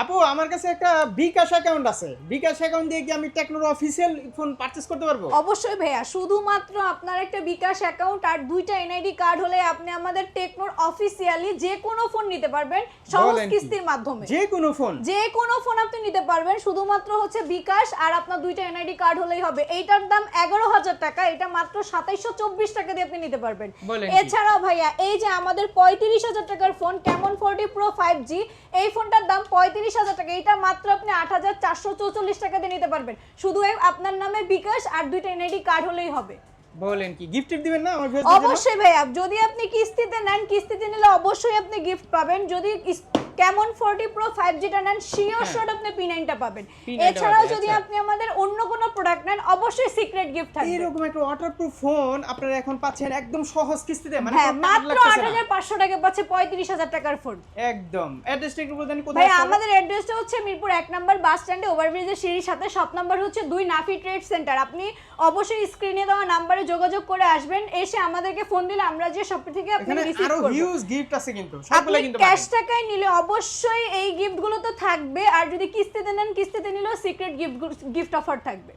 আপু আমার কাছে একটা বিকাশ অ্যাকাউন্ট আছে, বিকাশ অ্যাকাউন্ট দিয়ে কি আমি টেকনোর অফিসিয়াল ফোন পারচেজ করতে পারবো? অবশ্যই ভাইয়া, শুধুমাত্র আপনার একটা বিকাশ অ্যাকাউন্ট আর দুইটা এনআইডি কার্ড হলে আপনি আমাদের টেকনোর অফিসিয়ালি যে কোনো ফোন নিতে পারবেন সহজ বলেন কি? কিস্তির মাধ্যমে। যে কোনো ফোন? যে কোনো ফোন আপনি নিতে পারবেন, শুধুমাত্র হচ্ছে বিকাশ আর আপনার দুইটা এনআইডি কার্ড হলেই হবে। এইটার দাম 11,000 টাকা, এটা মাত্র 2724 টাকা দিয়ে আপনি নিতে পারবেন। বলেন কি? এছাড়াও ভাইয়া এই যে আমাদের 35,000 টাকার ফোন ক্যামন 40 প্রো 5G, এই ফোনটার দাম 35,000 টাকা, এটা মাত্র আপনি 8,444 টাকা দিয়ে নিতে পারবেন। শুধু আপনার নামে বিকাশ আর দুইটা এনআইডি কার্ড হলেই হবে। বলেন কি, গিফট দিবেন না আমার ভিউয়ারদের জন্য? অবশ্যই ভাইয়া, যদি আপনি কিস্তিতে নেন, কিস্তিতে নিলে অবশ্যই আপনি গিফট পাবেন। যদি ক্যামন 40 প্রো 5G টা নেন, শিওর শট আপনি P9 টা পাবেন। এছাড়াও যদি আপনি আমাদের অন্য কোনো প্রোডাক্ট নেন, অবশ্যই সিক্রেট গিফট থাকবে। এরকম একটা ওয়াটারপ্রুফ ফোন আপনারা এখন পাচ্ছেন একদম সহজ কিস্তিতে, মানে হ্যাঁ, কোনো টাকা মাত্র লাগতেছে না। 8,500 টাকা পাচ্ছে 35,000 টাকার ফোন। একদম। অ্যাড্রেসটা একটু বলতেন কোথায়? ভাই আমাদের অ্যাড্রেসটা হচ্ছে মিরপুর 1 নম্বর বাস স্ট্যান্ডে, ওভারব্রিজের সিঁড়ির সাথে, শপ নাম্বার হচ্ছে 2, নাফি ট্রেড সেন্টার। আপনি অবশ্যই স্ক্রিনে দেওয়া নম্বরে যোগাযোগ করে আসবেন, এসে আমাদেরকে ফোন দিলে আমরা যে শপ থেকে আপনাকে এখানে রিসিভ আরো করব। হিউজ গিফট আছে কিন্তু, আপনি সবগুলো কিন্তু ক্যাশ পাবেন। টাকায় নিলে অবশ্যই এই গিফটগুলো তো থাকবে, আর যদি কিস্তিতে নেন, কিস্তিতে নিলেও সিক্রেট গিফট অফার থাকবে।